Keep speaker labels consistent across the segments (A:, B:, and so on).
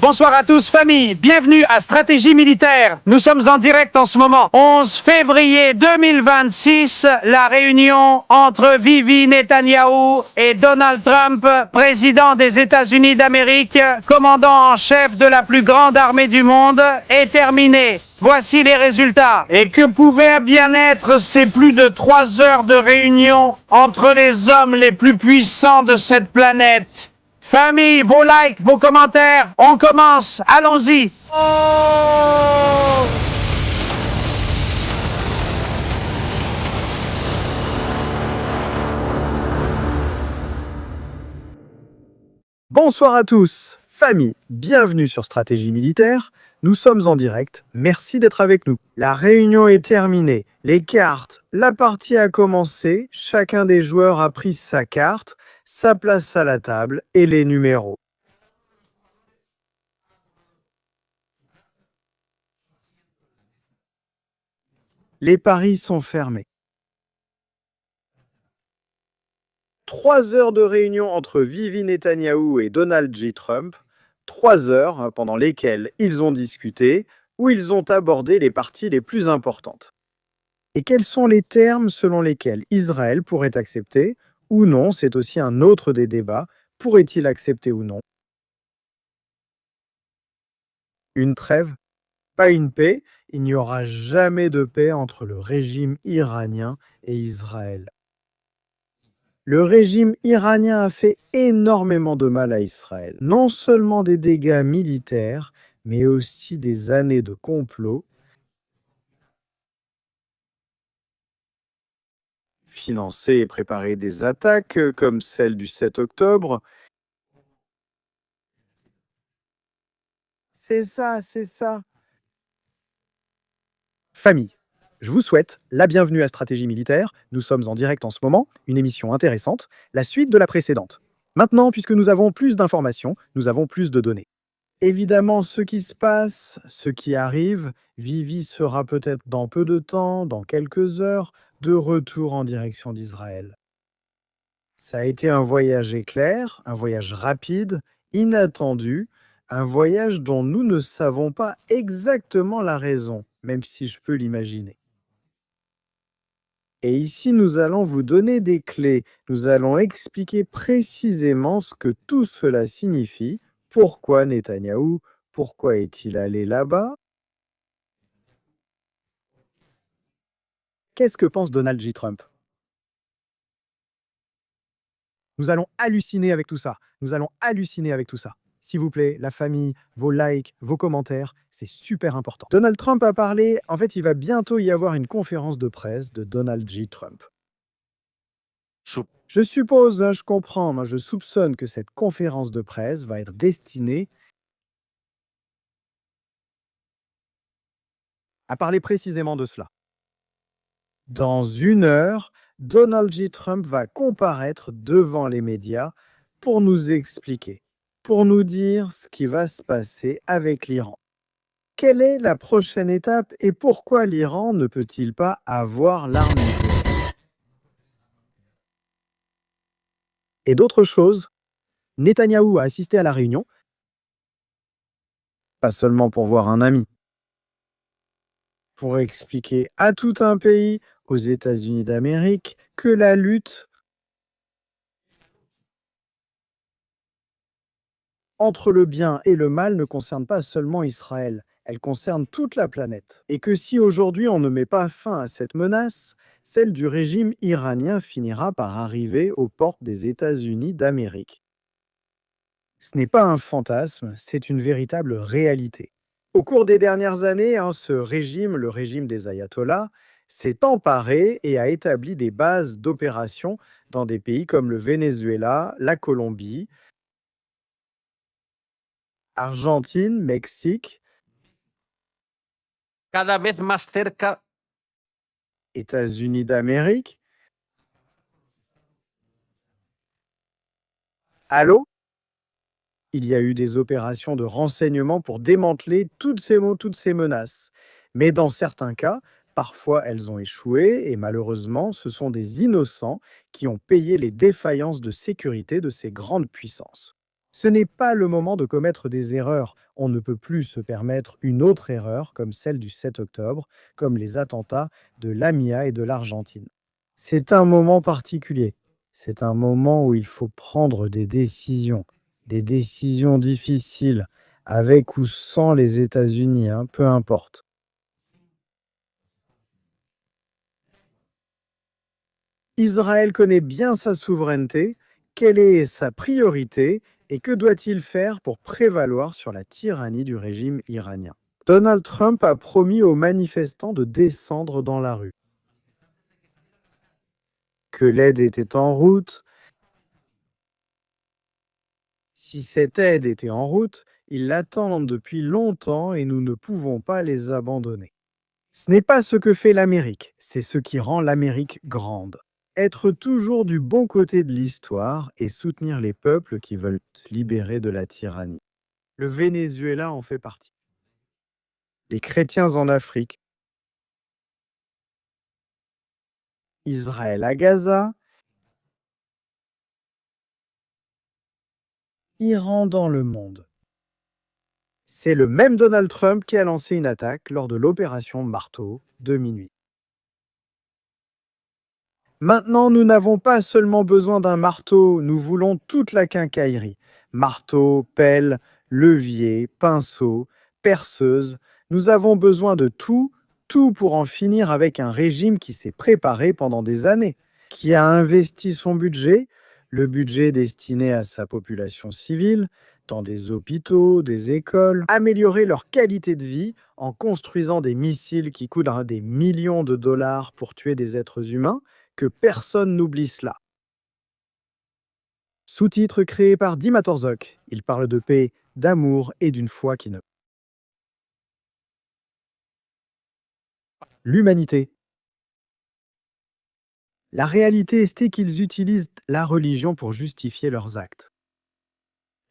A: bonsoir à tous, famille. Bienvenue à Stratégie Militaire. Nous sommes en direct en ce moment. 11 février 2026, la réunion entre Bibi Netanyahou et Donald Trump, président des États-Unis d'Amérique, commandant en chef de la plus grande armée du monde, est terminée. Voici les résultats. Et que pouvaient bien être ces plus de 3 heures de réunion entre les hommes les plus puissants de cette planète? Famille, vos likes, vos commentaires, on commence, allons-y.
B: Bonsoir à tous, famille, bienvenue sur Stratégie Militaire. Nous sommes en direct, merci d'être avec nous. La réunion est terminée, les cartes, la partie a commencé, chacun des joueurs a pris sa carte, sa place à la table et les numéros. Les paris sont fermés. 3 heures de réunion entre Bibi Netanyahou et Donald J. Trump. 3 heures pendant lesquelles ils ont discuté, où ils ont abordé les parties les plus importantes. Et quels sont les termes selon lesquels Israël pourrait accepter ou non? C'est aussi un autre des débats. Pourrait-il accepter ou non une trêve? Pas une paix. Il n'y aura jamais de paix entre le régime iranien et Israël. Le régime iranien a fait énormément de mal à Israël. Non seulement des dégâts militaires, mais aussi des années de complot, financer et préparer des attaques comme celle du 7 octobre. C'est ça, c'est ça. Famille, je vous souhaite la bienvenue à Stratégie Militaire. Nous sommes en direct en ce moment, une émission intéressante, la suite de la précédente. Maintenant, puisque nous avons plus d'informations, nous avons plus de données. Évidemment, ce qui se passe, ce qui arrive, Bibi sera peut-être dans peu de temps, dans quelques heures, de retour en direction d'Israël. Ça a été un voyage éclair, un voyage rapide, inattendu, un voyage dont nous ne savons pas exactement la raison, même si je peux l'imaginer. Et ici, nous allons vous donner des clés. Nous allons expliquer précisément ce que tout cela signifie. Pourquoi Netanyahou? Pourquoi est-il allé là-bas? Qu'est-ce que pense Donald J. Trump? Nous allons halluciner avec tout ça. Nous allons halluciner avec tout ça. S'il vous plaît, la famille, vos likes, vos commentaires, c'est super important. Donald Trump a parlé. En fait, il va bientôt y avoir une conférence de presse de Donald J. Trump. Je suppose, je comprends, moi je soupçonne que cette conférence de presse va être destinée à parler précisément de cela. Dans 1 heure, Donald J. Trump va comparaître devant les médias pour nous expliquer, pour nous dire ce qui va se passer avec l'Iran. Quelle est la prochaine étape et pourquoi l'Iran ne peut-il pas avoir l'arme nucléaire? Et d'autres choses, Netanyahou a assisté à la réunion, pas seulement pour voir un ami, pour expliquer à tout un pays, aux États-Unis d'Amérique, que la lutte entre le bien et le mal ne concerne pas seulement Israël, elle concerne toute la planète. Et que si aujourd'hui on ne met pas fin à cette menace, celle du régime iranien finira par arriver aux portes des États-Unis d'Amérique. Ce n'est pas un fantasme, c'est une véritable réalité. Au cours des dernières années, ce régime, le régime des ayatollahs, s'est emparé et a établi des bases d'opération dans des pays comme le Venezuela, la Colombie, Argentine, Mexique,
A: Cada vez más cerca.
B: États-Unis d'Amérique. Allô? Il y a eu des opérations de renseignement pour démanteler toutes ces menaces. Mais dans certains cas, parfois elles ont échoué et malheureusement, ce sont des innocents qui ont payé les défaillances de sécurité de ces grandes puissances. Ce n'est pas le moment de commettre des erreurs. On ne peut plus se permettre une autre erreur comme celle du 7 octobre, comme les attentats de l'AMIA et de l'Argentine. C'est un moment particulier. C'est un moment où il faut prendre des décisions difficiles, avec ou sans les États-Unis, hein, peu importe. Israël connaît bien sa souveraineté, quelle est sa priorité et que doit-il faire pour prévaloir sur la tyrannie du régime iranien? Donald Trump a promis aux manifestants de descendre dans la rue, que l'aide était en route. Si cette aide était en route, ils l'attendent depuis longtemps et nous ne pouvons pas les abandonner. Ce n'est pas ce que fait l'Amérique, c'est ce qui rend l'Amérique grande. Être toujours du bon côté de l'histoire et soutenir les peuples qui veulent se libérer de la tyrannie. Le Venezuela en fait partie. Les chrétiens en Afrique, Israël à Gaza, Iran dans le monde. C'est le même Donald Trump qui a lancé une attaque lors de l'opération Marteau de minuit. Maintenant, nous n'avons pas seulement besoin d'un marteau, nous voulons toute la quincaillerie. Marteau, pelle, levier, pinceau, perceuse. Nous avons besoin de tout pour en finir avec un régime qui s'est préparé pendant des années, qui a investi son budget, le budget destiné à sa population civile, dans des hôpitaux, des écoles, améliorer leur qualité de vie en construisant des missiles qui coûtent des millions de dollars pour tuer des êtres humains, que personne n'oublie cela. Sous-titre créé par Dima Torzok. Il parle de paix, d'amour et d'une foi qui ne... L'humanité. La réalité est qu'ils utilisent la religion pour justifier leurs actes.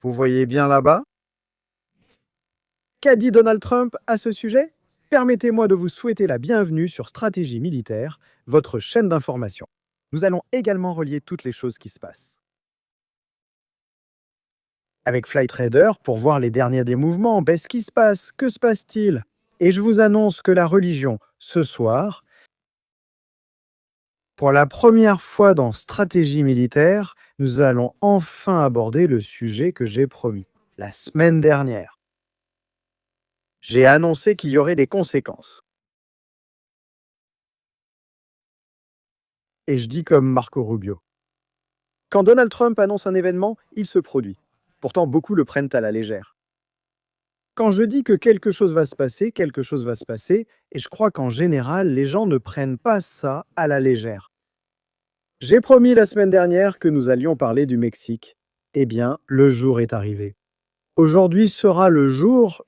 B: Vous voyez bien là-bas? Qu'a dit Donald Trump à ce sujet? Permettez-moi de vous souhaiter la bienvenue sur Stratégie Militaire, votre chaîne d'information. Nous allons également relier toutes les choses qui se passent. Avec Flightradar, pour voir les derniers des mouvements, ce qui se passe, que se passe-t-il? Et je vous annonce que la religion, ce soir, pour la première fois dans Stratégie Militaire, nous allons enfin aborder le sujet que j'ai promis, la semaine dernière. J'ai annoncé qu'il y aurait des conséquences. Et je dis comme Marco Rubio. Quand Donald Trump annonce un événement, il se produit. Pourtant, beaucoup le prennent à la légère. Quand je dis que quelque chose va se passer, quelque chose va se passer, et je crois qu'en général, les gens ne prennent pas ça à la légère. J'ai promis la semaine dernière que nous allions parler du Mexique. Eh bien, le jour est arrivé. Aujourd'hui sera le jour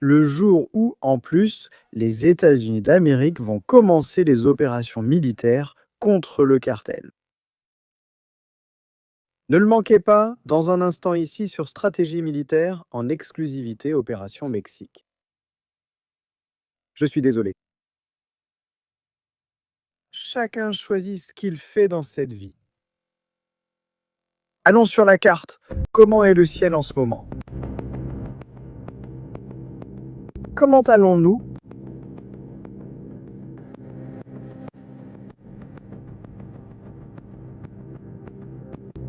B: où, en plus, les États-Unis d'Amérique vont commencer les opérations militaires contre le cartel. Ne le manquez pas, dans un instant ici sur Stratégie Militaire, en exclusivité Opération Mexique. Je suis désolé. Chacun choisit ce qu'il fait dans cette vie. Allons sur la carte. Comment est le ciel en ce moment? Comment allons-nous?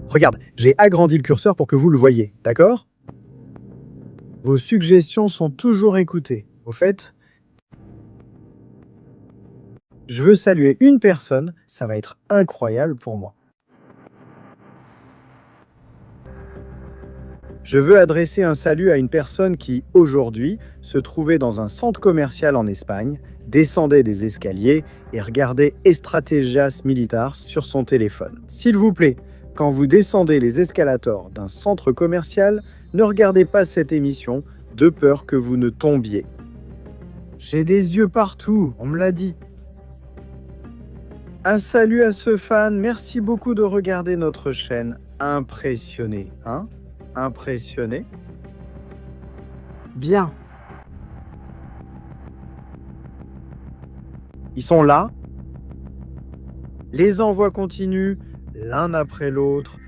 B: Regarde, j'ai agrandi le curseur pour que vous le voyez, d'accord? Vos suggestions sont toujours écoutées. Au fait, je veux saluer une personne, ça va être incroyable pour moi. Je veux adresser un salut à une personne qui, aujourd'hui, se trouvait dans un centre commercial en Espagne, descendait des escaliers et regardait Estrategias Militares sur son téléphone. S'il vous plaît, quand vous descendez les escalators d'un centre commercial, ne regardez pas cette émission de peur que vous ne tombiez. J'ai des yeux partout, on me l'a dit. Un salut à ce fan, merci beaucoup de regarder notre chaîne. Impressionné, hein? Impressionné? Bien. Ils sont là. Les envois continuent, l'un après l'autre.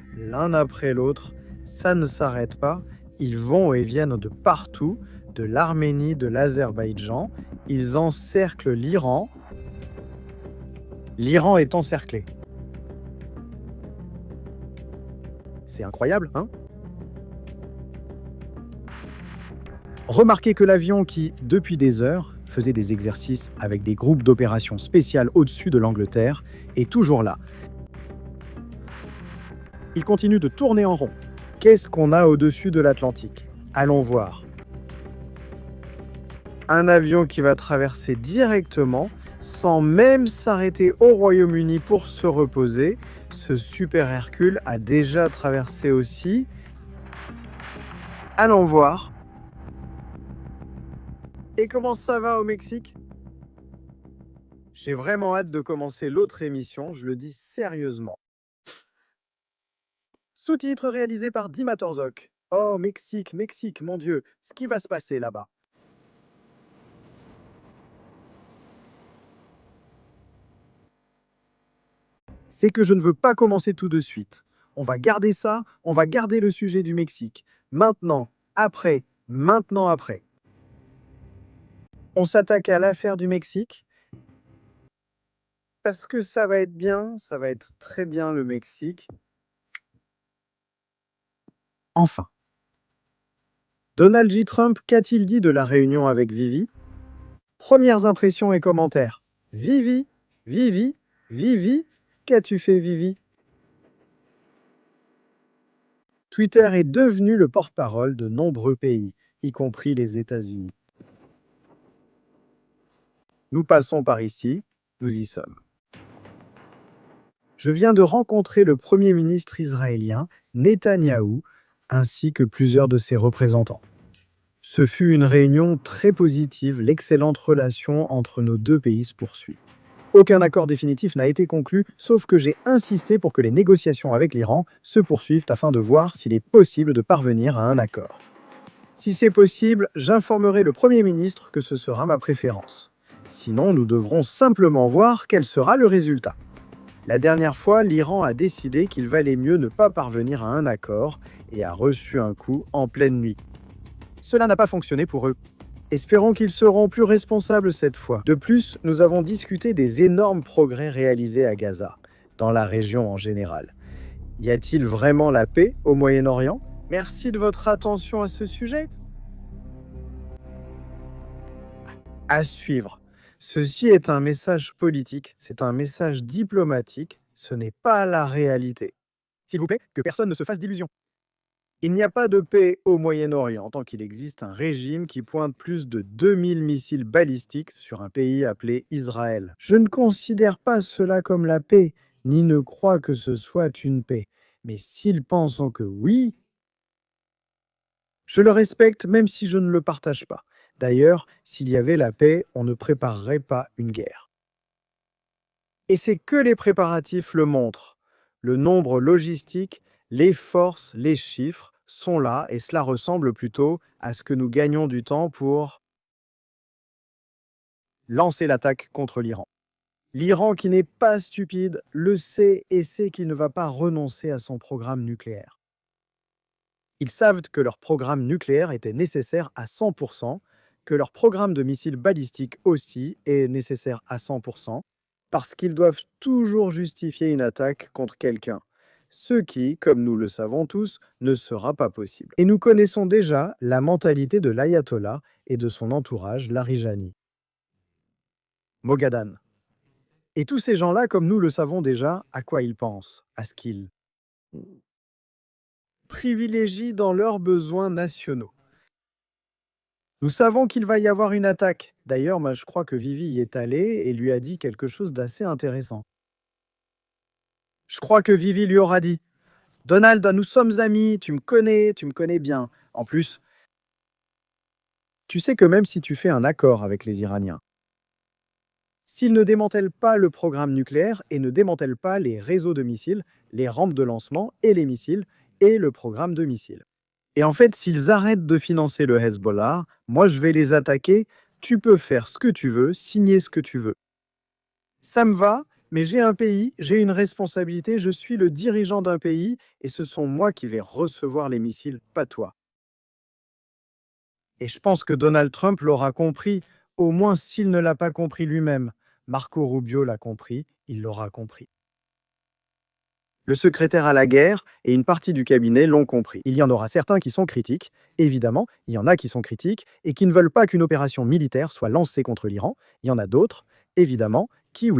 B: Ça ne s'arrête pas. Ils vont et viennent de partout, de l'Arménie, de l'Azerbaïdjan. Ils encerclent l'Iran. L'Iran est encerclé. C'est incroyable, hein? Remarquez que l'avion qui, depuis des heures, faisait des exercices avec des groupes d'opérations spéciales au-dessus de l'Angleterre, est toujours là. Il continue de tourner en rond. Qu'est-ce qu'on a au-dessus de l'Atlantique? Allons voir. Un avion qui va traverser directement, sans même s'arrêter au Royaume-Uni pour se reposer. Ce super Hercule a déjà traversé aussi. Allons voir. Et comment ça va au Mexique? J'ai vraiment hâte de commencer l'autre émission, je le dis sérieusement. Sous-titres réalisés par Dima Torzok. Oh, Mexique, Mexique, mon Dieu, ce qui va se passer là-bas? C'est que je ne veux pas commencer tout de suite. On va garder ça, on va garder le sujet du Mexique. Maintenant, après, maintenant, après. On s'attaque à l'affaire du Mexique parce que ça va être bien, ça va être très bien le Mexique. Enfin. Donald J. Trump, qu'a-t-il dit de la réunion avec Vivi? Premières impressions et commentaires. Vivi, Vivi, Vivi, qu'as-tu fait Vivi? Twitter est devenu le porte-parole de nombreux pays, y compris les États-Unis. Nous passons par ici, nous y sommes. Je viens de rencontrer le Premier ministre israélien, Netanyahou, ainsi que plusieurs de ses représentants. Ce fut une réunion très positive, l'excellente relation entre nos deux pays se poursuit. Aucun accord définitif n'a été conclu, sauf que j'ai insisté pour que les négociations avec l'Iran se poursuivent afin de voir s'il est possible de parvenir à un accord. Si c'est possible, j'informerai le Premier ministre que ce sera ma préférence. Sinon, nous devrons simplement voir quel sera le résultat. La dernière fois, l'Iran a décidé qu'il valait mieux ne pas parvenir à un accord et a reçu un coup en pleine nuit. Cela n'a pas fonctionné pour eux. Espérons qu'ils seront plus responsables cette fois. De plus, nous avons discuté des énormes progrès réalisés à Gaza, dans la région en général. Y a-t-il vraiment la paix au Moyen-Orient? Merci de votre attention à ce sujet. À suivre. Ceci est un message politique, c'est un message diplomatique, ce n'est pas la réalité. S'il vous plaît, que personne ne se fasse d'illusions. Il n'y a pas de paix au Moyen-Orient tant qu'il existe un régime qui pointe plus de 2000 missiles balistiques sur un pays appelé Israël. Je ne considère pas cela comme la paix, ni ne crois que ce soit une paix. Mais s'ils pensent que oui, je le respecte même si je ne le partage pas. D'ailleurs, s'il y avait la paix, on ne préparerait pas une guerre. Et c'est que les préparatifs le montrent. Le nombre logistique, les forces, les chiffres sont là et cela ressemble plutôt à ce que nous gagnons du temps pour lancer l'attaque contre l'Iran. L'Iran, qui n'est pas stupide, le sait et sait qu'il ne va pas renoncer à son programme nucléaire. Ils savent que leur programme nucléaire était nécessaire à 100%, que leur programme de missiles balistiques aussi est nécessaire à 100%, parce qu'ils doivent toujours justifier une attaque contre quelqu'un. Ce qui, comme nous le savons tous, ne sera pas possible. Et nous connaissons déjà la mentalité de l'ayatollah et de son entourage, Larijani. Moghadam. Et tous ces gens-là, comme nous le savons déjà, à quoi ils pensent, à ce qu'ils privilégient dans leurs besoins nationaux. Nous savons qu'il va y avoir une attaque. D'ailleurs, je crois que Vivi y est allée et lui a dit quelque chose d'assez intéressant. Je crois que Vivi lui aura dit « Donald, nous sommes amis, tu me connais bien. En plus, tu sais que même si tu fais un accord avec les Iraniens, s'ils ne démantèlent pas le programme nucléaire et ne démantèlent pas les réseaux de missiles, les rampes de lancement et les missiles et le programme de missiles. Et en fait, s'ils arrêtent de financer le Hezbollah, moi je vais les attaquer, tu peux faire ce que tu veux, signer ce que tu veux. Ça me va, mais j'ai un pays, j'ai une responsabilité, je suis le dirigeant d'un pays et ce sont moi qui vais recevoir les missiles, pas toi. Et je pense que Donald Trump l'aura compris, au moins s'il ne l'a pas compris lui-même. Marco Rubio l'a compris, il l'aura compris. Le secrétaire à la guerre et une partie du cabinet l'ont compris. Il y en aura certains qui sont critiques, évidemment, il y en a qui sont critiques et qui ne veulent pas qu'une opération militaire soit lancée contre l'Iran. Il y en a d'autres, évidemment, qui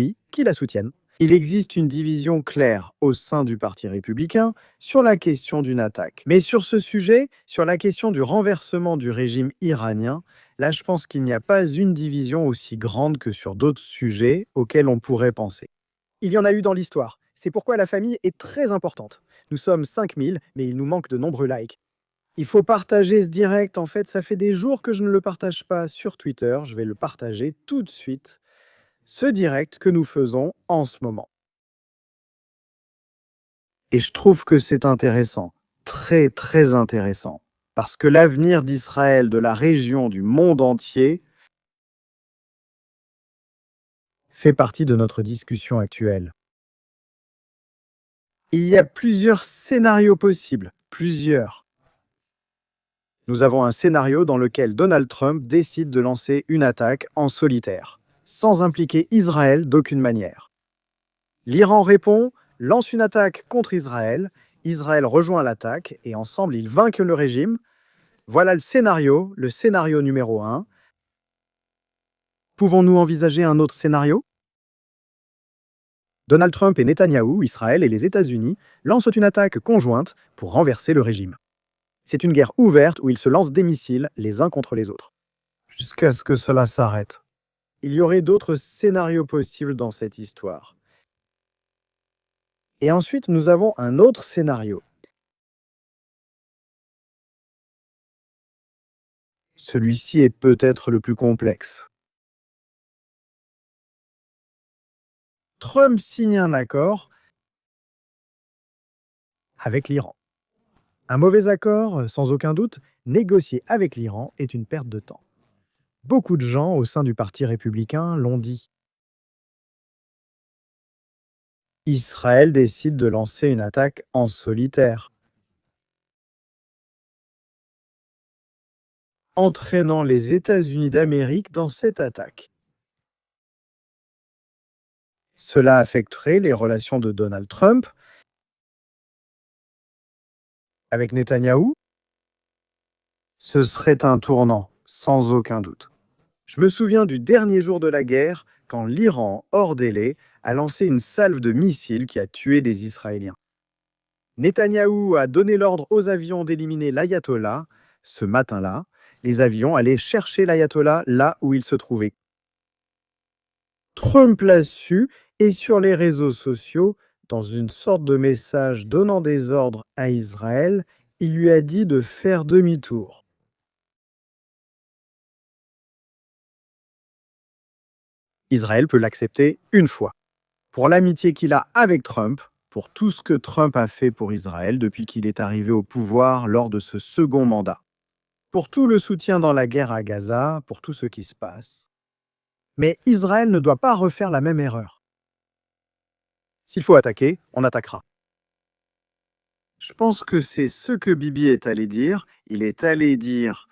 B: la soutiennent. Il existe une division claire au sein du Parti républicain sur la question d'une attaque. Mais sur ce sujet, sur la question du renversement du régime iranien, là je pense qu'il n'y a pas une division aussi grande que sur d'autres sujets auxquels on pourrait penser. Il y en a eu dans l'histoire. C'est pourquoi la famille est très importante. Nous sommes 5000, mais il nous manque de nombreux likes. Il faut partager ce direct. En fait, ça fait des jours que je ne le partage pas sur Twitter. Je vais le partager tout de suite. Ce direct que nous faisons en ce moment. Et je trouve que c'est intéressant. Très, très intéressant. Parce que l'avenir d'Israël, de la région, du monde entier, fait partie de notre discussion actuelle. Il y a plusieurs scénarios possibles, plusieurs. Nous avons un scénario dans lequel Donald Trump décide de lancer une attaque en solitaire, sans impliquer Israël d'aucune manière. L'Iran répond, lance une attaque contre Israël, Israël rejoint l'attaque et ensemble ils vainquent le régime. Voilà le scénario numéro 1. Pouvons-nous envisager un autre scénario ? Donald Trump et Netanyahou, Israël et les États-Unis lancent une attaque conjointe pour renverser le régime. C'est une guerre ouverte où ils se lancent des missiles les uns contre les autres. Jusqu'à ce que cela s'arrête. Il y aurait d'autres scénarios possibles dans cette histoire. Et ensuite, nous avons un autre scénario. Celui-ci est peut-être le plus complexe. Trump signe un accord avec l'Iran. Un mauvais accord, sans aucun doute, négocier avec l'Iran est une perte de temps. Beaucoup de gens au sein du Parti républicain l'ont dit. Israël décide de lancer une attaque en solitaire, entraînant les États-Unis d'Amérique dans cette attaque. Cela affecterait les relations de Donald Trump avec Netanyahou. Ce serait un tournant, sans aucun doute. Je me souviens du dernier jour de la guerre, quand l'Iran, hors délai, a lancé une salve de missiles qui a tué des Israéliens. Netanyahou a donné l'ordre aux avions d'éliminer l'ayatollah. Ce matin-là, les avions allaient chercher l'ayatollah là où il se trouvait. Trump l'a su et sur les réseaux sociaux, dans une sorte de message donnant des ordres à Israël, il lui a dit de faire demi-tour. Israël peut l'accepter une fois. Pour l'amitié qu'il a avec Trump, pour tout ce que Trump a fait pour Israël depuis qu'il est arrivé au pouvoir lors de ce second mandat. Pour tout le soutien dans la guerre à Gaza, pour tout ce qui se passe. Mais Israël ne doit pas refaire la même erreur. S'il faut attaquer, on attaquera. Je pense que c'est ce que Bibi est allé dire. Il est allé dire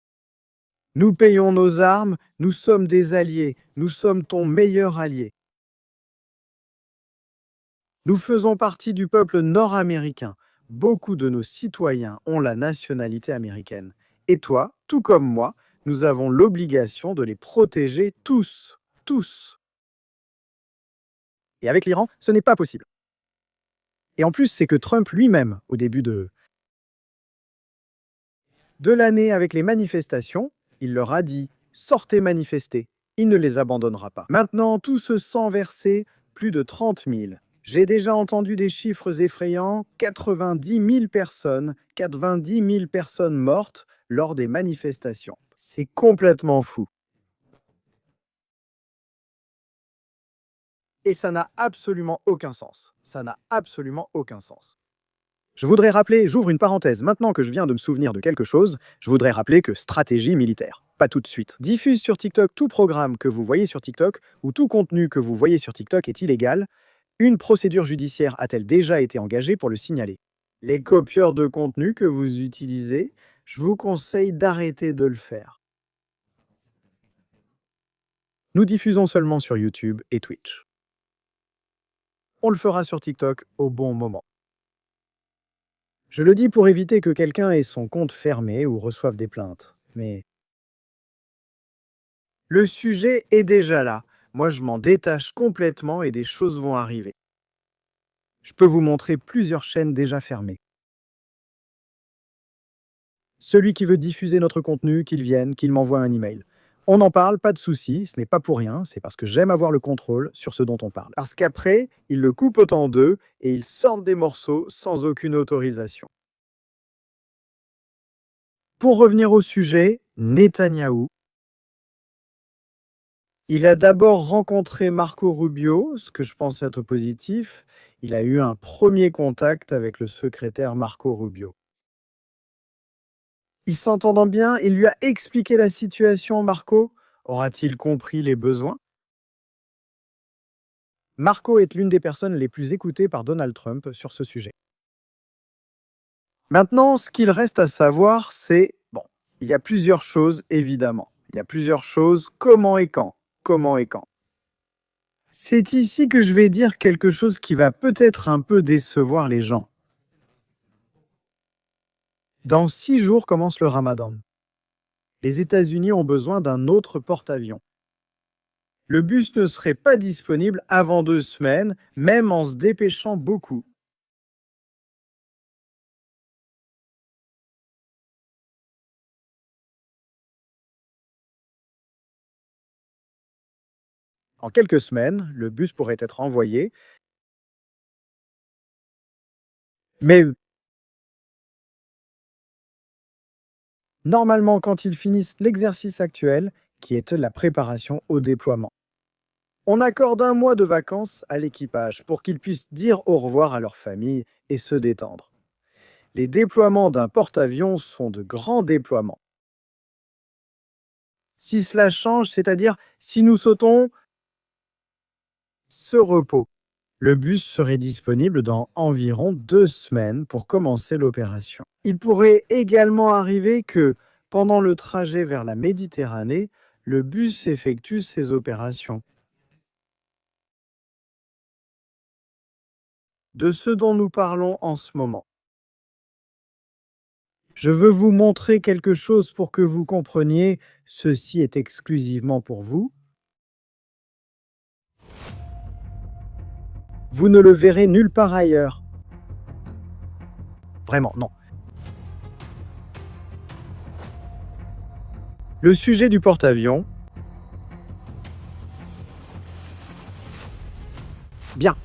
B: « Nous payons nos armes, nous sommes des alliés, nous sommes ton meilleur allié. Nous faisons partie du peuple nord-américain. Beaucoup de nos citoyens ont la nationalité américaine. Et toi, tout comme moi, nous avons l'obligation de les protéger tous. Tous. » Et avec l'Iran, ce n'est pas possible. Et en plus, c'est que Trump lui-même, au début de l'année avec les manifestations, il leur a dit « Sortez manifester, il ne les abandonnera pas. » Maintenant, tout ce sang versé, plus de 30 000. J'ai déjà entendu des chiffres effrayants, 90 000 personnes mortes lors des manifestations. C'est complètement fou. Et ça n'a absolument aucun sens. Ça n'a absolument aucun sens. Je voudrais rappeler, j'ouvre une parenthèse, maintenant que je viens de me souvenir de quelque chose, je voudrais rappeler que stratégie militaire, pas tout de suite. Diffuse sur TikTok tout programme que vous voyez sur TikTok ou tout contenu que vous voyez sur TikTok est illégal. Une procédure judiciaire a-t-elle déjà été engagée pour le signaler? Les copieurs de contenu que vous utilisez, je vous conseille d'arrêter de le faire. Nous diffusons seulement sur YouTube et Twitch. On le fera sur TikTok au bon moment. Je le dis pour éviter que quelqu'un ait son compte fermé ou reçoive des plaintes. Mais le sujet est déjà là. Moi, je m'en détache complètement et des choses vont arriver. Je peux vous montrer plusieurs chaînes déjà fermées. Celui qui veut diffuser notre contenu, qu'il vienne, qu'il m'envoie un email. On en parle, pas de souci, ce n'est pas pour rien, c'est parce que j'aime avoir le contrôle sur ce dont on parle. Parce qu'après, ils le coupent en deux et ils sortent des morceaux sans aucune autorisation. Pour revenir au sujet, Netanyahou. Il a d'abord rencontré Marco Rubio, ce que je pense être positif. Il a eu un premier contact avec le secrétaire Marco Rubio. Il s'entendant bien, il lui a expliqué la situation, Marco. Aura-t-il compris les besoins? Marco est l'une des personnes les plus écoutées par Donald Trump sur ce sujet. Maintenant, ce qu'il reste à savoir, c'est... Bon, il y a plusieurs choses, évidemment. Il y a plusieurs choses, comment et quand. Comment et quand. C'est ici que je vais dire quelque chose qui va peut-être un peu décevoir les gens. Dans 6 jours commence le Ramadan. Les États-Unis ont besoin d'un autre porte-avions. Le bus ne serait pas disponible avant 2 semaines, même en se dépêchant beaucoup. En quelques semaines, le bus pourrait être envoyé, mais normalement quand ils finissent l'exercice actuel, qui est la préparation au déploiement. On accorde 1 mois de vacances à l'équipage pour qu'ils puissent dire au revoir à leur famille et se détendre. Les déploiements d'un porte-avions sont de grands déploiements. Si cela change, c'est-à-dire si nous sautons ce repos, le bus serait disponible dans environ 2 semaines pour commencer l'opération. Il pourrait également arriver que, pendant le trajet vers la Méditerranée, le bus effectue ses opérations. De ce dont nous parlons en ce moment. Je veux vous montrer quelque chose pour que vous compreniez, ceci est exclusivement pour vous. Vous ne le verrez nulle part ailleurs. Vraiment, non. Le sujet du porte-avions. Bien.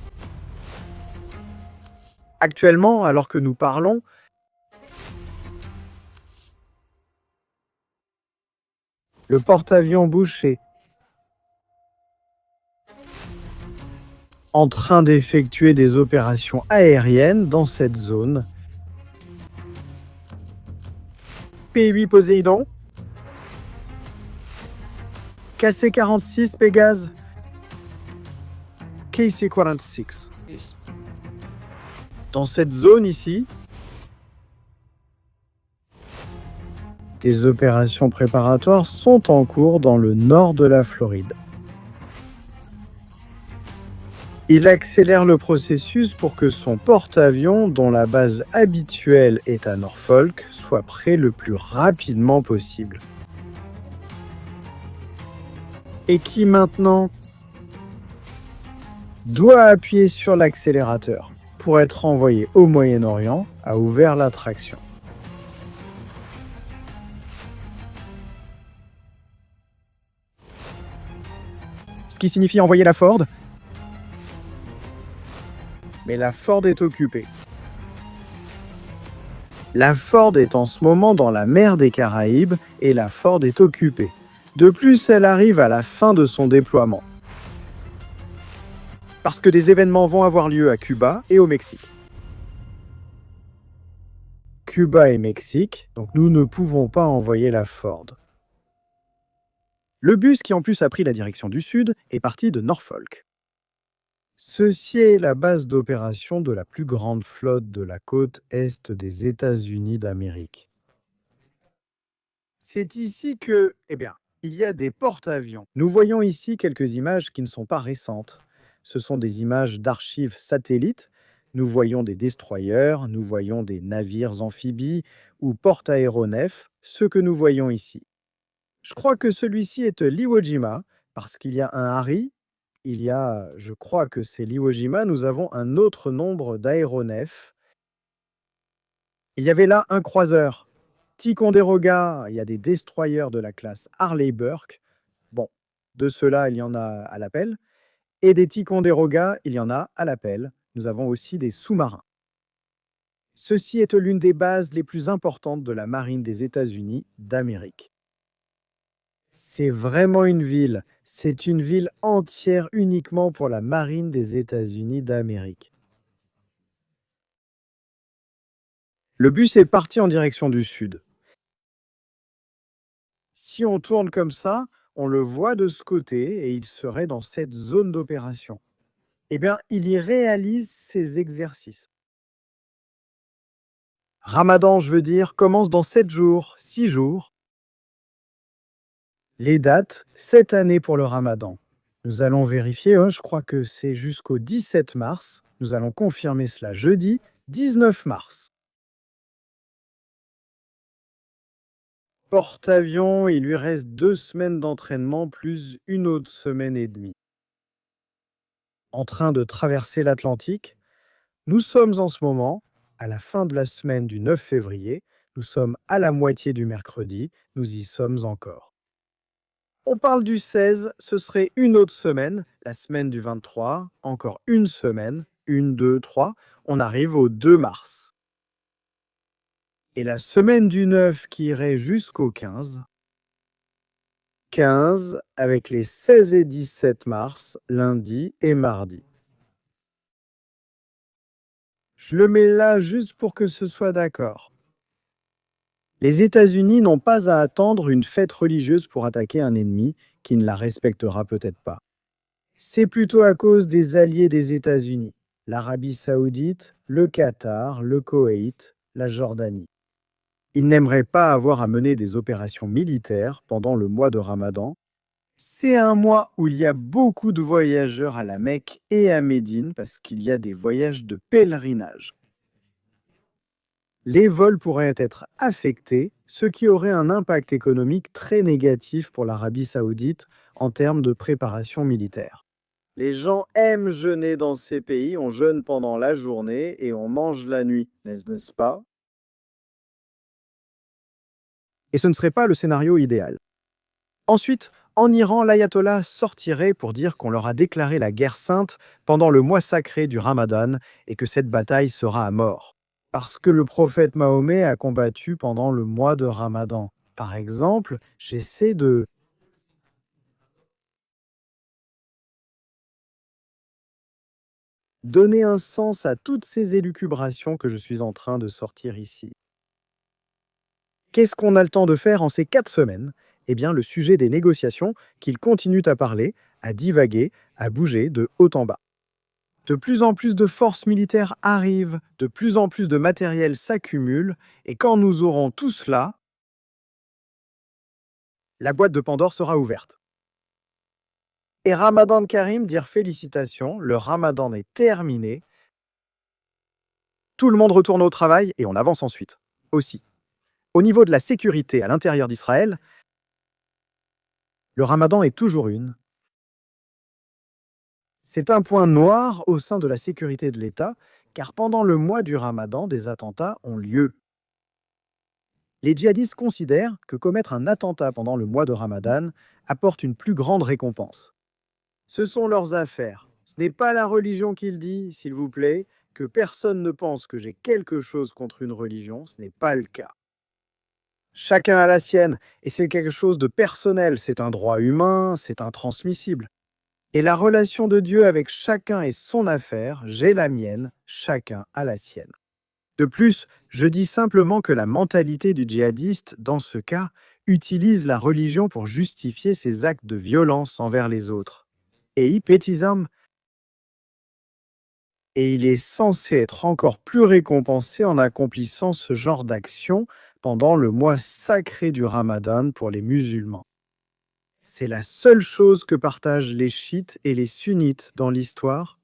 B: Actuellement, alors que nous parlons, le porte-avions bouché en train d'effectuer des opérations aériennes dans cette zone. P8 Poséidon. KC-46 Pégase. KC-46. Dans cette zone ici, des opérations préparatoires sont en cours dans le nord de la Floride. Il accélère le processus pour que son porte-avions, dont la base habituelle est à Norfolk, soit prêt le plus rapidement possible. Et qui maintenant doit appuyer sur l'accélérateur pour être envoyé au Moyen-Orient, a ouvert la traction. Ce qui signifie envoyer la Ford. Mais la Ford est occupée. La Ford est en ce moment dans la mer des Caraïbes et la Ford est occupée. De plus, elle arrive à la fin de son déploiement. Parce que des événements vont avoir lieu à Cuba et au Mexique. Cuba et Mexique, donc nous ne pouvons pas envoyer la Ford. Le bus, qui en plus a pris la direction du sud, est parti de Norfolk. Ceci est la base d'opération de la plus grande flotte de la côte est des États-Unis d'Amérique. C'est ici que, il y a des porte-avions. Nous voyons ici quelques images qui ne sont pas récentes. Ce sont des images d'archives satellites. Nous voyons des destroyers, nous voyons des navires amphibies ou porte-aéronefs, ce que nous voyons ici. Je crois que celui-ci est l'Iwo Jima, parce qu'il y a un Harry, je crois que c'est l'Iwo Jima, nous avons un autre nombre d'aéronefs. Il y avait là un croiseur. Ticonderoga, il y a des destroyers de la classe Harley Burke. Bon, de ceux-là, il y en a à l'appel. Et des Ticonderoga, il y en a à l'appel. Nous avons aussi des sous-marins. Ceci est l'une des bases les plus importantes de la marine des États-Unis d'Amérique. C'est vraiment une ville. C'est une ville entière uniquement pour la marine des États-Unis d'Amérique. Le bus est parti en direction du sud. Si on tourne comme ça, on le voit de ce côté et il serait dans cette zone d'opération. Il y réalise ses exercices. Ramadan, je veux dire, commence dans 7 jours, 6 jours. Les dates, cette année pour le Ramadan. Nous allons vérifier, je crois que c'est jusqu'au 17 mars. Nous allons confirmer cela jeudi, 19 mars. Porte-avions, il lui reste 2 semaines d'entraînement plus une autre semaine et demie. En train de traverser l'Atlantique, nous sommes en ce moment à la fin de la semaine du 9 février. Nous sommes à la moitié du mercredi. Nous y sommes encore. On parle du 16, ce serait une autre semaine, la semaine du 23, encore une semaine, 1, 2, 3, on arrive au 2 mars. Et la semaine du 9 qui irait jusqu'au 15, 15 avec les 16 et 17 mars, lundi et mardi. Je le mets là juste pour que ce soit d'accord. Les États-Unis n'ont pas à attendre une fête religieuse pour attaquer un ennemi qui ne la respectera peut-être pas. C'est plutôt à cause des alliés des États-Unis, l'Arabie saoudite, le Qatar, le Koweït, la Jordanie. Ils n'aimeraient pas avoir à mener des opérations militaires pendant le mois de Ramadan. C'est un mois où il y a beaucoup de voyageurs à la Mecque et à Médine parce qu'il y a des voyages de pèlerinage. Les vols pourraient être affectés, ce qui aurait un impact économique très négatif pour l'Arabie saoudite en termes de préparation militaire. Les gens aiment jeûner dans ces pays, on jeûne pendant la journée et on mange la nuit, n'est-ce pas? Et ce ne serait pas le scénario idéal. Ensuite, en Iran, l'ayatollah sortirait pour dire qu'on leur a déclaré la guerre sainte pendant le mois sacré du Ramadan et que cette bataille sera à mort. Parce que le prophète Mahomet a combattu pendant le mois de Ramadan. Par exemple, j'essaie de donner un sens à toutes ces élucubrations que je suis en train de sortir ici. Qu'est-ce qu'on a le temps de faire en ces 4 semaines? Le sujet des négociations, qu'ils continuent à parler, à divaguer, à bouger de haut en bas. De plus en plus de forces militaires arrivent, de plus en plus de matériel s'accumule, et quand nous aurons tout cela, la boîte de Pandore sera ouverte. Et Ramadan Karim, dire félicitations, le Ramadan est terminé. Tout le monde retourne au travail et on avance ensuite. Aussi. Au niveau de la sécurité à l'intérieur d'Israël, le Ramadan est toujours une. C'est un point noir au sein de la sécurité de l'État, car pendant le mois du Ramadan, des attentats ont lieu. Les djihadistes considèrent que commettre un attentat pendant le mois de Ramadan apporte une plus grande récompense. Ce sont leurs affaires. Ce n'est pas la religion qui le dit, s'il vous plaît, que personne ne pense que j'ai quelque chose contre une religion, ce n'est pas le cas. Chacun a la sienne, et c'est quelque chose de personnel, c'est un droit humain, c'est intransmissible. Et la relation de Dieu avec chacun est son affaire, j'ai la mienne, chacun a la sienne. De plus, je dis simplement que la mentalité du djihadiste, dans ce cas, utilise la religion pour justifier ses actes de violence envers les autres. Et hypétisme, et il est censé être encore plus récompensé en accomplissant ce genre d'action pendant le mois sacré du Ramadan pour les musulmans. C'est la seule chose que partagent les chiites et les sunnites dans l'histoire,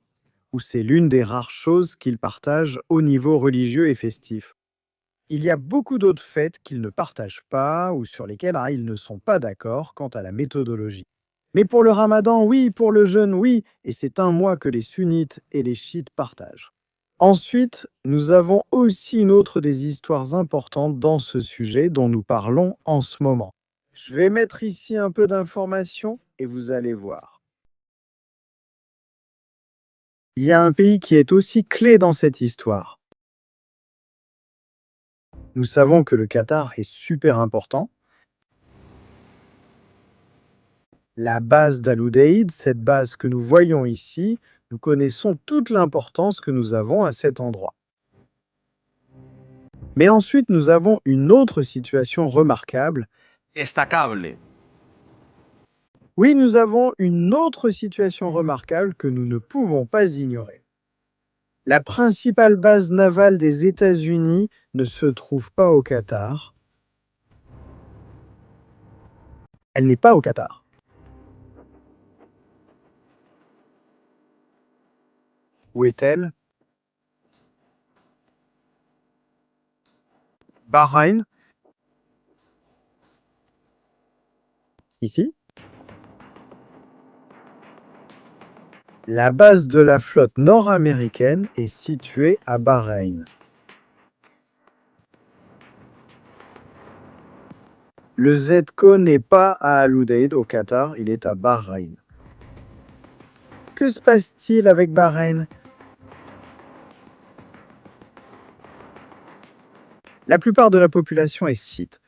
B: ou c'est l'une des rares choses qu'ils partagent au niveau religieux et festif. Il y a beaucoup d'autres fêtes qu'ils ne partagent pas ou sur lesquelles ils ne sont pas d'accord quant à la méthodologie. Mais pour le Ramadan, oui, pour le jeûne, oui, et c'est un mois que les sunnites et les chiites partagent. Ensuite, nous avons aussi une autre des histoires importantes dans ce sujet dont nous parlons en ce moment. Je vais mettre ici un peu d'informations et vous allez voir. Il y a un pays qui est aussi clé dans cette histoire. Nous savons que le Qatar est super important. La base d'Al-Udeid, cette base que nous voyons ici, nous connaissons toute l'importance que nous avons à cet endroit. Mais ensuite, nous avons une autre situation remarquable.
A: Destacable.
B: Oui, nous avons une autre situation remarquable que nous ne pouvons pas ignorer. La principale base navale des États-Unis ne se trouve pas au Qatar. Elle n'est pas au Qatar. Où est-elle? Bahreïn. Ici. La base de la flotte nord-américaine est située à Bahreïn. Le ZCO n'est pas à Al-Udeid au Qatar, il est à Bahreïn. Que se passe-t-il avec Bahreïn? La plupart de la population est scythe.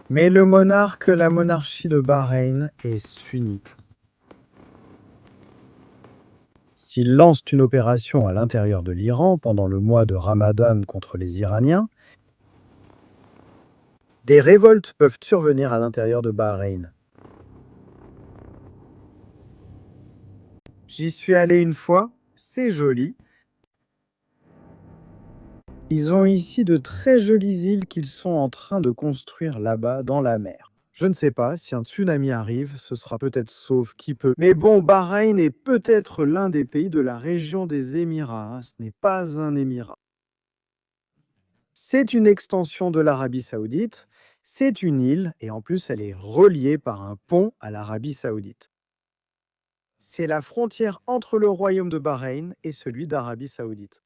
B: Mais le monarque, la monarchie de Bahreïn, est sunnite. S'ils lancent une opération à l'intérieur de l'Iran pendant le mois de Ramadan contre les Iraniens, des révoltes peuvent survenir à l'intérieur de Bahreïn. J'y suis allé une fois, c'est joli. Ils ont ici de très jolies îles qu'ils sont en train de construire là-bas dans la mer. Je ne sais pas, si un tsunami arrive, ce sera peut-être sauf qui peut. Mais bon, Bahreïn est peut-être l'un des pays de la région des Émirats. Ce n'est pas un émirat. C'est une extension de l'Arabie Saoudite. C'est une île et en plus elle est reliée par un pont à l'Arabie Saoudite. C'est la frontière entre le royaume de Bahreïn et celui d'Arabie Saoudite.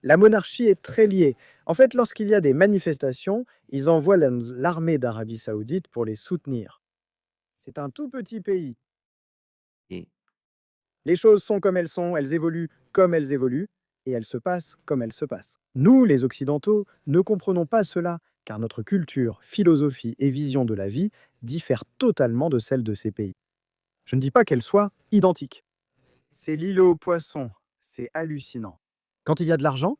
B: La monarchie est très liée. En fait, lorsqu'il y a des manifestations, ils envoient l'armée d'Arabie Saoudite pour les soutenir. C'est un tout petit pays. Les choses sont comme elles évoluent comme elles évoluent, et elles se passent comme elles se passent. Nous, les Occidentaux, ne comprenons pas cela, car notre culture, philosophie et vision de la vie diffèrent totalement de celle de ces pays. Je ne dis pas qu'elles soient identiques. C'est l'île aux poissons, c'est hallucinant. Quand il y a de l'argent,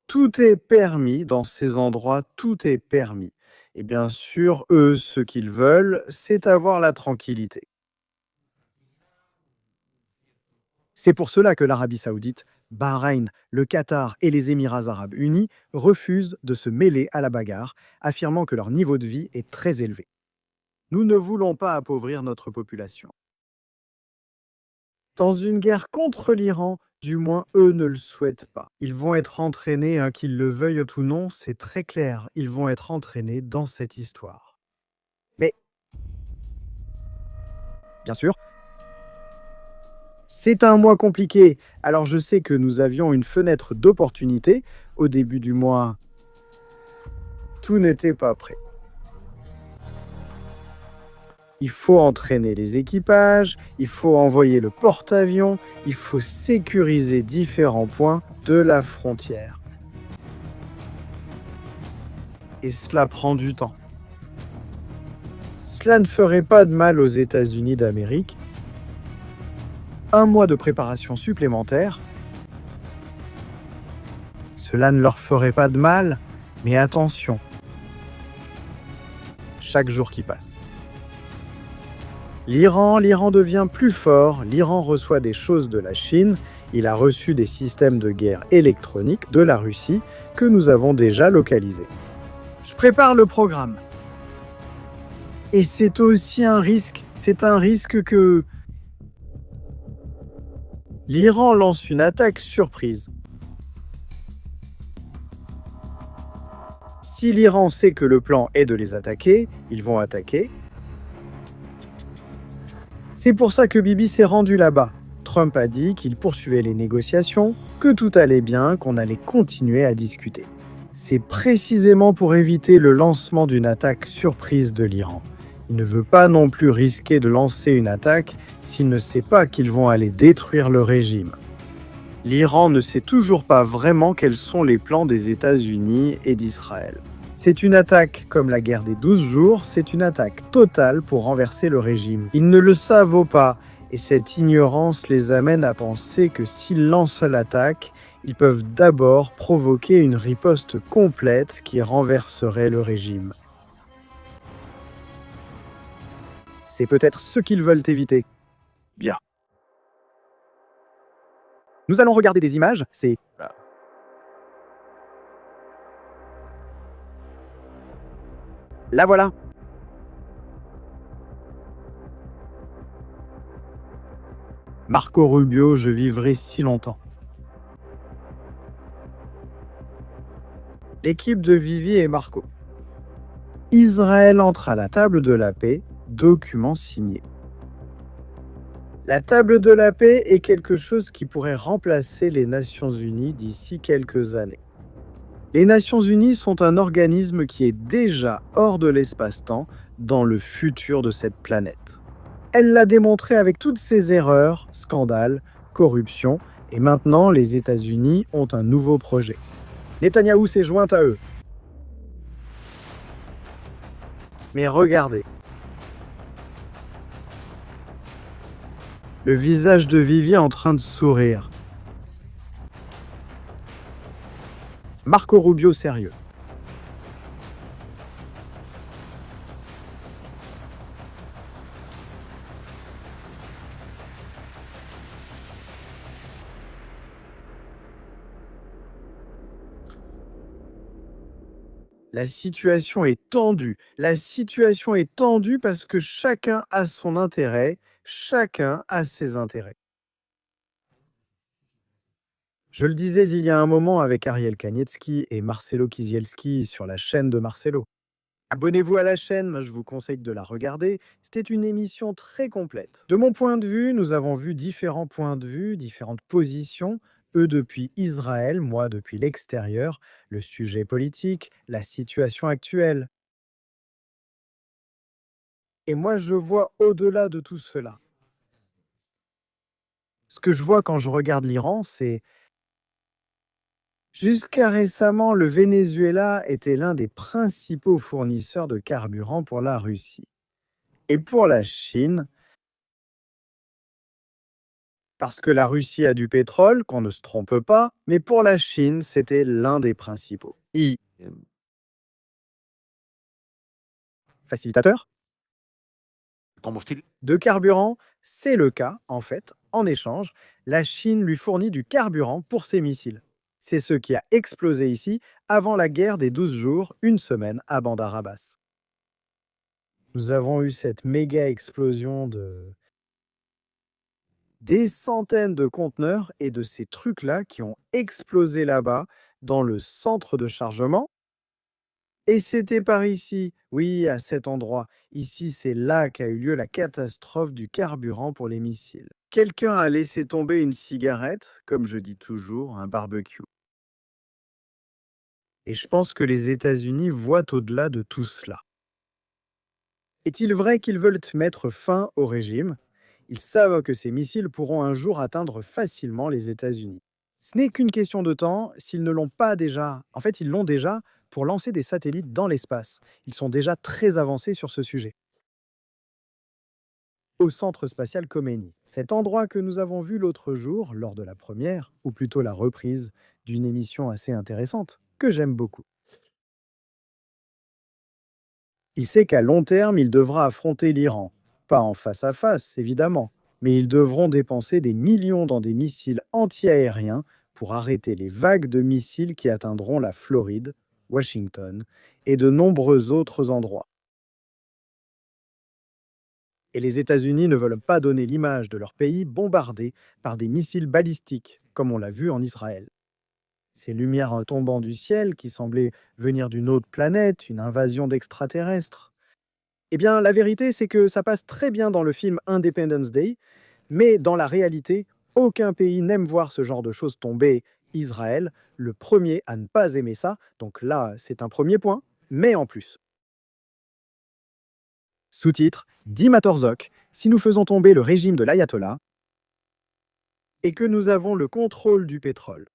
B: tout est permis dans ces endroits, tout est permis. Et bien sûr, eux, ce qu'ils veulent, c'est avoir la tranquillité. C'est pour cela que l'Arabie Saoudite, Bahreïn, le Qatar et les Émirats arabes unis refusent de se mêler à la bagarre, affirmant que leur niveau de vie est très élevé. Nous ne voulons pas appauvrir notre population. Dans une guerre contre l'Iran, du moins eux ne le souhaitent pas. Ils vont être entraînés, qu'ils le veuillent ou non, c'est très clair, ils vont être entraînés dans cette histoire. Mais, bien sûr, c'est un mois compliqué. Alors je sais que nous avions une fenêtre d'opportunité. Au début du mois, tout n'était pas prêt. Il faut entraîner les équipages, il faut envoyer le porte-avions, il faut sécuriser différents points de la frontière. Et cela prend du temps. Cela ne ferait pas de mal aux États-Unis d'Amérique. Un mois de préparation supplémentaire, cela ne leur ferait pas de mal, mais attention, chaque jour qui passe. L'Iran devient plus fort, l'Iran reçoit des choses de la Chine, Il a reçu des systèmes de guerre électronique de la Russie que nous avons déjà localisés. Je prépare le programme. Et c'est aussi un risque. C'est un risque que l'Iran lance une attaque surprise. Si l'Iran sait que le plan est de les attaquer, ils vont attaquer. C'est pour ça que Bibi s'est rendu là-bas. Trump a dit qu'il poursuivait les négociations, que tout allait bien, qu'on allait continuer à discuter. C'est précisément pour éviter le lancement d'une attaque surprise de l'Iran. Il ne veut pas non plus risquer de lancer une attaque s'il ne sait pas qu'ils vont aller détruire le régime. L'Iran ne sait toujours pas vraiment quels sont les plans des États-Unis et d'Israël. C'est une attaque comme la guerre des 12 jours, c'est une attaque totale pour renverser le régime. Ils ne le savent pas, et cette ignorance les amène à penser que s'ils lancent l'attaque, ils peuvent d'abord provoquer une riposte complète qui renverserait le régime. C'est peut-être ce qu'ils veulent éviter. Bien. Nous allons regarder des images, c'est... La voilà. Marco Rubio, je vivrai si longtemps. L'équipe de Vivi et Marco. Israël entre à la table de la paix, document signé. La table de la paix est quelque chose qui pourrait remplacer les Nations Unies d'ici quelques années. Les Nations Unies sont un organisme qui est déjà hors de l'espace-temps dans le futur de cette planète. Elle l'a démontré avec toutes ses erreurs, scandales, corruption, et maintenant les États-Unis ont un nouveau projet. Netanyahou s'est joint à eux. Mais regardez. Le visage de Vivi est en train de sourire. Marco Rubio sérieux. La situation est tendue. La situation est tendue parce que chacun a son intérêt, chacun a ses intérêts. Je le disais il y a un moment avec Ariel Kanievski et Marcelo Kisielski sur la chaîne de Marcelo. Abonnez-vous à la chaîne, moi je vous conseille de la regarder. C'était une émission très complète. De mon point de vue, nous avons vu différents points de vue, différentes positions. Eux depuis Israël, moi depuis l'extérieur, le sujet politique, la situation actuelle. Et moi je vois au-delà de tout cela. Ce que je vois quand je regarde l'Iran, c'est... Jusqu'à récemment, le Venezuela était l'un des principaux fournisseurs de carburant pour la Russie. Et pour la Chine, parce que la Russie a du pétrole, qu'on ne se trompe pas, mais pour la Chine, c'était l'un des principaux. Facilitateur
C: Combustible.
B: de carburant, c'est le cas, en fait. En échange, la Chine lui fournit du carburant pour ses missiles. C'est ce qui a explosé ici avant la guerre des 12 jours, une semaine à Bandar Abbas. Nous avons eu cette méga explosion de... des centaines de conteneurs et de ces trucs-là qui ont explosé là-bas, dans le centre de chargement. Et c'était par ici, oui, à cet endroit. Ici, c'est là qu'a eu lieu la catastrophe du carburant pour les missiles. Quelqu'un a laissé tomber une cigarette, comme je dis toujours, un barbecue. Et je pense que les États-Unis voient au-delà de tout cela. Est-il vrai qu'ils veulent mettre fin au régime? Ils savent que ces missiles pourront un jour atteindre facilement les États-Unis. Ce n'est qu'une question de temps s'ils ne l'ont pas déjà. En fait, ils l'ont déjà pour lancer des satellites dans l'espace. Ils sont déjà très avancés sur ce sujet. Au centre spatial Khomeini, cet endroit que nous avons vu l'autre jour lors de la première, ou plutôt la reprise, d'une émission assez intéressante, que j'aime beaucoup. Il sait qu'à long terme, il devra affronter l'Iran. Pas en face à face, évidemment, mais ils devront dépenser des millions dans des missiles anti-aériens pour arrêter les vagues de missiles qui atteindront la Floride, Washington et de nombreux autres endroits. Et les États-Unis ne veulent pas donner l'image de leur pays bombardé par des missiles balistiques, comme on l'a vu en Israël. Ces lumières tombant du ciel qui semblaient venir d'une autre planète, une invasion d'extraterrestres. Eh bien, la vérité, c'est que ça passe très bien dans le film Independence Day, mais dans la réalité, aucun pays n'aime voir ce genre de choses tomber. Israël, le premier à ne pas aimer ça, donc là, c'est un premier point, mais en plus. Sous-titre, dit Matorzok, si nous faisons tomber le régime de l'ayatollah et que nous avons le contrôle du pétrole.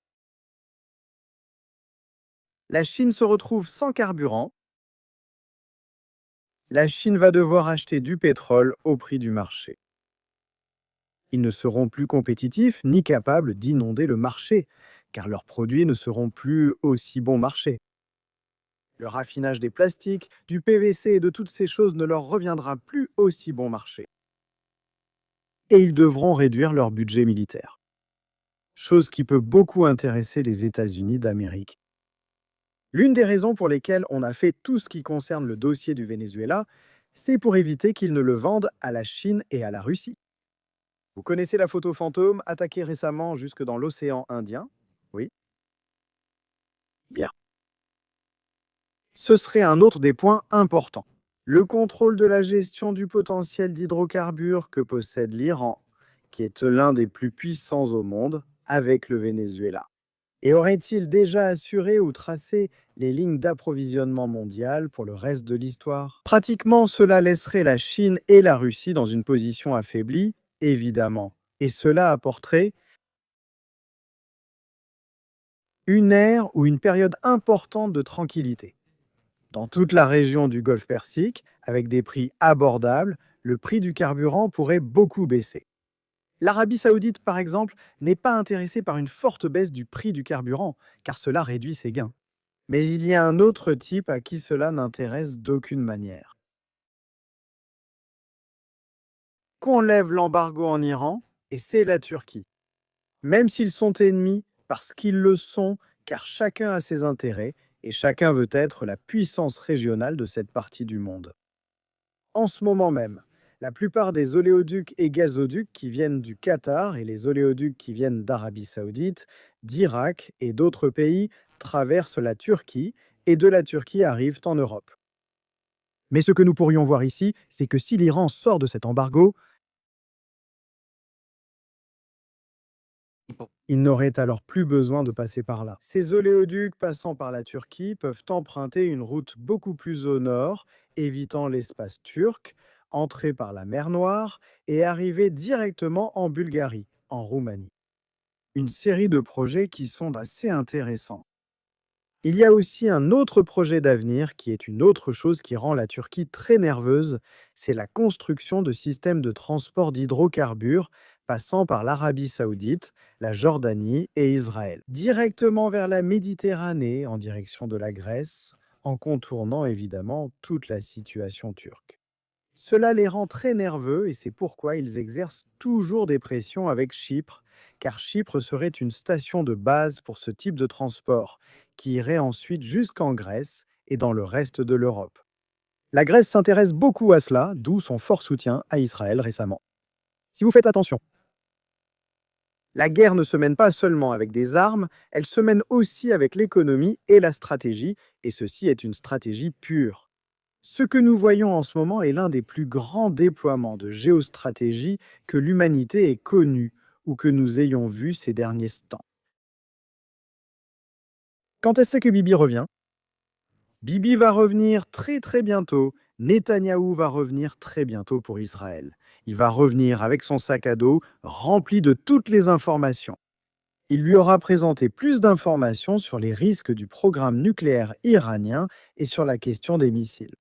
B: La Chine se retrouve sans carburant. La Chine va devoir acheter du pétrole au prix du marché. Ils ne seront plus compétitifs ni capables d'inonder le marché, car leurs produits ne seront plus aussi bon marché. Le raffinage des plastiques, du PVC et de toutes ces choses ne leur reviendra plus aussi bon marché. Et ils devront réduire leur budget militaire. Chose qui peut beaucoup intéresser les États-Unis d'Amérique. L'une des raisons pour lesquelles on a fait tout ce qui concerne le dossier du Venezuela, c'est pour éviter qu'ils ne le vendent à la Chine et à la Russie. Vous connaissez la photo fantôme attaquée récemment jusque dans l'océan Indien? Oui? Bien. Ce serait un autre des points importants. Le contrôle de la gestion du potentiel d'hydrocarbures que possède l'Iran, qui est l'un des plus puissants au monde, avec le Venezuela. Et aurait-il déjà assuré ou tracé les lignes d'approvisionnement mondiales pour le reste de l'histoire? Pratiquement, cela laisserait la Chine et la Russie dans une position affaiblie, évidemment. Et cela apporterait une ère ou une période importante de tranquillité. Dans toute la région du Golfe Persique, avec des prix abordables, le prix du carburant pourrait beaucoup baisser. L'Arabie saoudite, par exemple, n'est pas intéressée par une forte baisse du prix du carburant, car cela réduit ses gains. Mais il y a un autre type à qui cela n'intéresse d'aucune manière. Qu'on lève l'embargo en Iran, et c'est la Turquie. Même s'ils sont ennemis, parce qu'ils le sont, car chacun a ses intérêts, et chacun veut être la puissance régionale de cette partie du monde. En ce moment même, la plupart des oléoducs et gazoducs qui viennent du Qatar et les oléoducs qui viennent d'Arabie saoudite, d'Irak et d'autres pays traversent la Turquie et de la Turquie arrivent en Europe. Mais ce que nous pourrions voir ici, c'est que si l'Iran sort de cet embargo, il n'aurait alors plus besoin de passer par là. Ces oléoducs passant par la Turquie peuvent emprunter une route beaucoup plus au nord, évitant l'espace turc, entrer par la mer Noire et arriver directement en Bulgarie, en Roumanie. Une série de projets qui sont assez intéressants. Il y a aussi un autre projet d'avenir qui est une autre chose qui rend la Turquie très nerveuse, c'est la construction de systèmes de transport d'hydrocarbures passant par l'Arabie saoudite, la Jordanie et Israël, directement vers la Méditerranée en direction de la Grèce, en contournant évidemment toute la situation turque. Cela les rend très nerveux et c'est pourquoi ils exercent toujours des pressions avec Chypre, car Chypre serait une station de base pour ce type de transport, qui irait ensuite jusqu'en Grèce et dans le reste de l'Europe. La Grèce s'intéresse beaucoup à cela, d'où son fort soutien à Israël récemment. Si vous faites attention, la guerre ne se mène pas seulement avec des armes, elle se mène aussi avec l'économie et la stratégie, et ceci est une stratégie pure. Ce que nous voyons en ce moment est l'un des plus grands déploiements de géostratégie que l'humanité ait connu ou que nous ayons vu ces derniers temps. Quand est-ce que Bibi revient? Bibi va revenir très très bientôt. Netanyahou va revenir très bientôt pour Israël. Il va revenir avec son sac à dos rempli de toutes les informations. Il lui aura présenté plus d'informations sur les risques du programme nucléaire iranien et sur la question des missiles.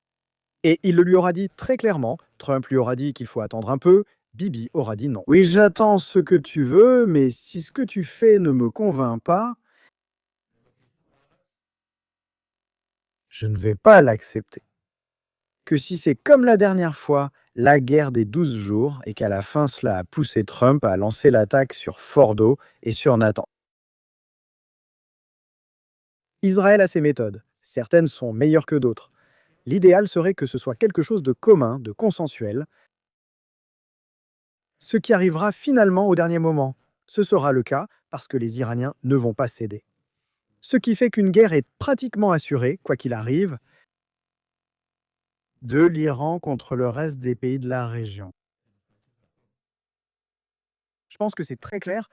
B: Et il le lui aura dit très clairement. Trump lui aura dit qu'il faut attendre un peu. Bibi aura dit non. Oui, j'attends ce que tu veux, mais si ce que tu fais ne me convainc pas, je ne vais pas l'accepter. que si c'est comme la dernière fois, la guerre des 12 jours, et qu'à la fin cela a poussé Trump à lancer l'attaque sur Fordo et sur Nathan. Israël a ses méthodes. Certaines sont meilleures que d'autres. L'idéal serait que ce soit quelque chose de commun, de consensuel, ce qui arrivera finalement au dernier moment. Ce sera le cas parce que les Iraniens ne vont pas céder. Ce qui fait qu'une guerre est pratiquement assurée, quoi qu'il arrive, de l'Iran contre le reste des pays de la région. Je pense que c'est très clair.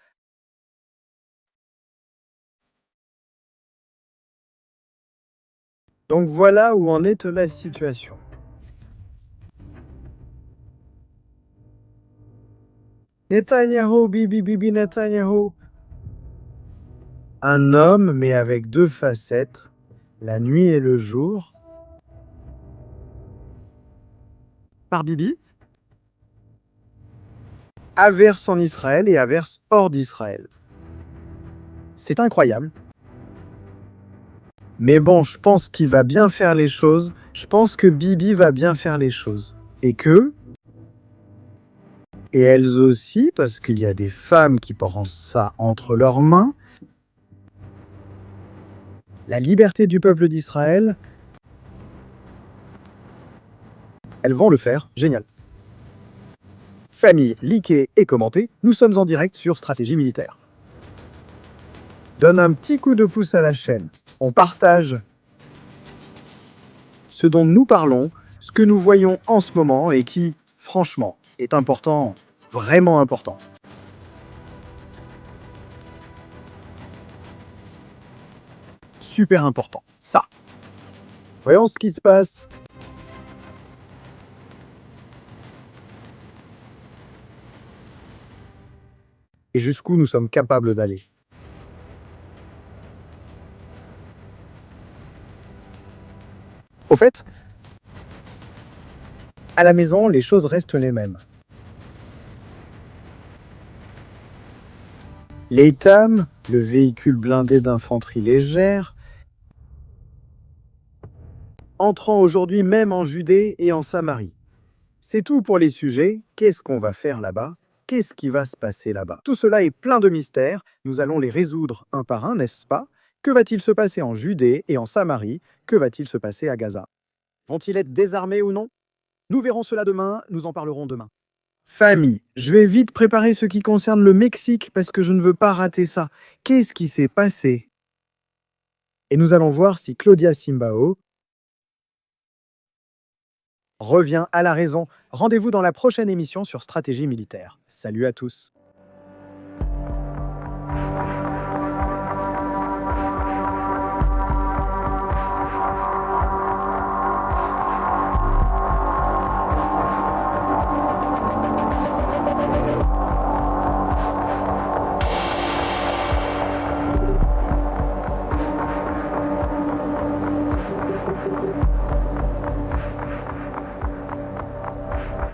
B: Donc voilà où en est la situation. Netanyahou, Bibi Netanyahou. Un homme, mais avec deux facettes, la nuit et le jour. Par Bibi. Averse en Israël et averse hors d'Israël. C'est incroyable. Mais bon, je pense qu'il va bien faire les choses. Je pense que Bibi va bien faire les choses. Et elles aussi, parce qu'il y a des femmes qui prennent ça entre leurs mains, la liberté du peuple d'Israël, elles vont le faire. Génial. Famille, likez et commentez. Nous sommes en direct sur Stratégie Militaire. Donne un petit coup de pouce à la chaîne. On partage ce dont nous parlons, ce que nous voyons en ce moment et qui, franchement, est important, vraiment important. Super important, ça. Voyons ce qui se passe. Et jusqu'où nous sommes capables d'aller. Au fait, à la maison, les choses restent les mêmes. L'EITAM, le véhicule blindé d'infanterie légère, entrant aujourd'hui même en Judée et en Samarie. C'est tout pour les sujets. Qu'est-ce qu'on va faire là-bas? Qu'est-ce qui va se passer là-bas? Tout cela est plein de mystères. Nous allons les résoudre un par un, n'est-ce pas? Que va-t-il se passer en Judée et en Samarie? Que va-t-il se passer à Gaza? Vont-ils être désarmés ou non? Nous verrons cela demain, nous en parlerons demain. Famille, je vais vite préparer ce qui concerne le Mexique parce que je ne veux pas rater ça. Qu'est-ce qui s'est passé? Et nous allons voir si Claudia Simbao revient à la raison. Rendez-vous dans la prochaine émission sur Stratégie Militaire. Salut à tous.